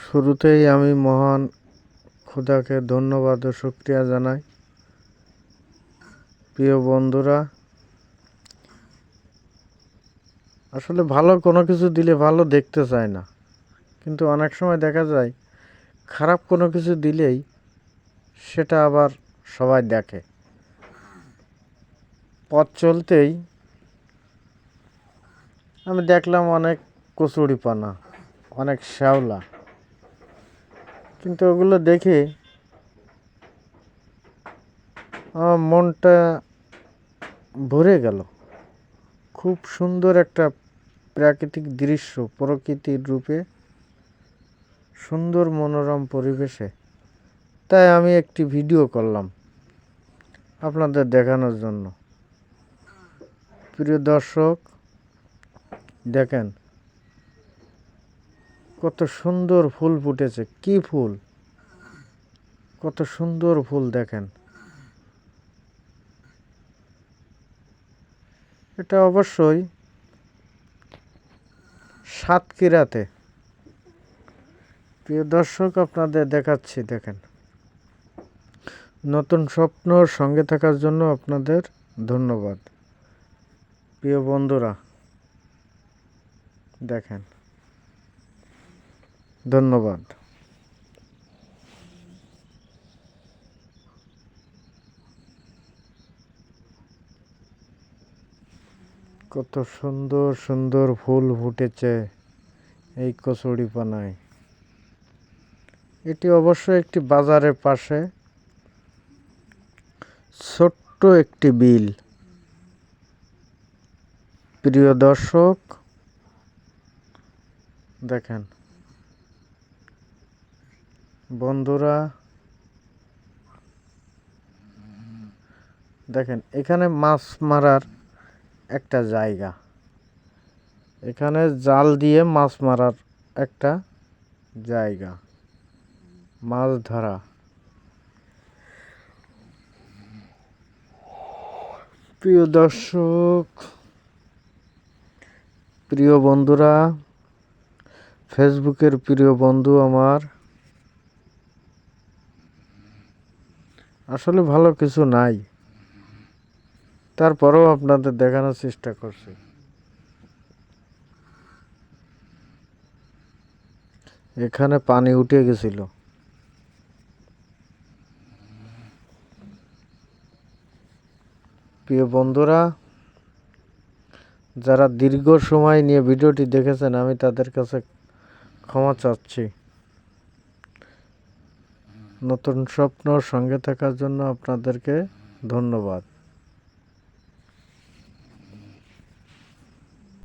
শুরুতেই আমি মহান খোদাকে ধন্যবাদ ও শুকরিয়া জানাই। প্রিয় বন্ধুরা, আসলে ভালো কোনো কিছু দিলে ভালো দেখতে চায় না, কিন্তু অনেক সময় দেখা যায় খারাপ কোনো কিছু দিলেই সেটা আবার সবাই দেখে। পথ চলতেই আমি দেখলাম অনেক কচুরিপানা, অনেক শ্যাওলা, কিন্তু ওগুলো দেখে আমার মনটা ভরে গেল। খুব সুন্দর একটা প্রাকৃতিক দৃশ্য, প্রকৃতির রূপে সুন্দর মনোরম পরিবেশে। তাই আমি একটি ভিডিও করলাম আপনাদের দেখানোর জন্য। প্রিয় দর্শক, দেখেন কত সুন্দর ফুল ফুটেছে। কি ফুল! কত সুন্দর ফুল দেখেন। এটা অবশ্যই সাতক্ষীরাতে। প্রিয় দর্শক, আপনাদের দেখাচ্ছি, দেখেন। নতুন স্বপ্নর সঙ্গে থাকার জন্য আপনাদের ধন্যবাদ। প্রিয় বন্ধুরা, দেখেন, ধন্যবাদ। কত সুন্দর সুন্দর ফুল ফুটেছে এই কচুরিপানায়। এটি অবশ্যই একটি বাজারের পাশে ছোট্ট একটি বিল। প্রিয় দর্শক, দেখেন বন্ধুরা, দেখেন এখানে মাছ মারার একটা জায়গা, এখানে জাল দিয়ে মাছ মারার একটা জায়গা, মাছ ধরা। প্রিয় দর্শক, প্রিয় বন্ধুরা, ফেসবুকের প্রিয় বন্ধু আমার, আসলে ভালো কিছু নাই, তারপরেও আপনাদের দেখানোর চেষ্টা করছি। এখানে পানি উঠে গেছিল। প্রিয় বন্ধুরা, যারা দীর্ঘ সময় নিয়ে ভিডিওটি দেখেছেন, আমি তাদের কাছে ক্ষমা চাচ্ছি। নতুন স্বপ্নর সঙ্গে থাকার জন্য আপনাদেরকে ধন্যবাদ।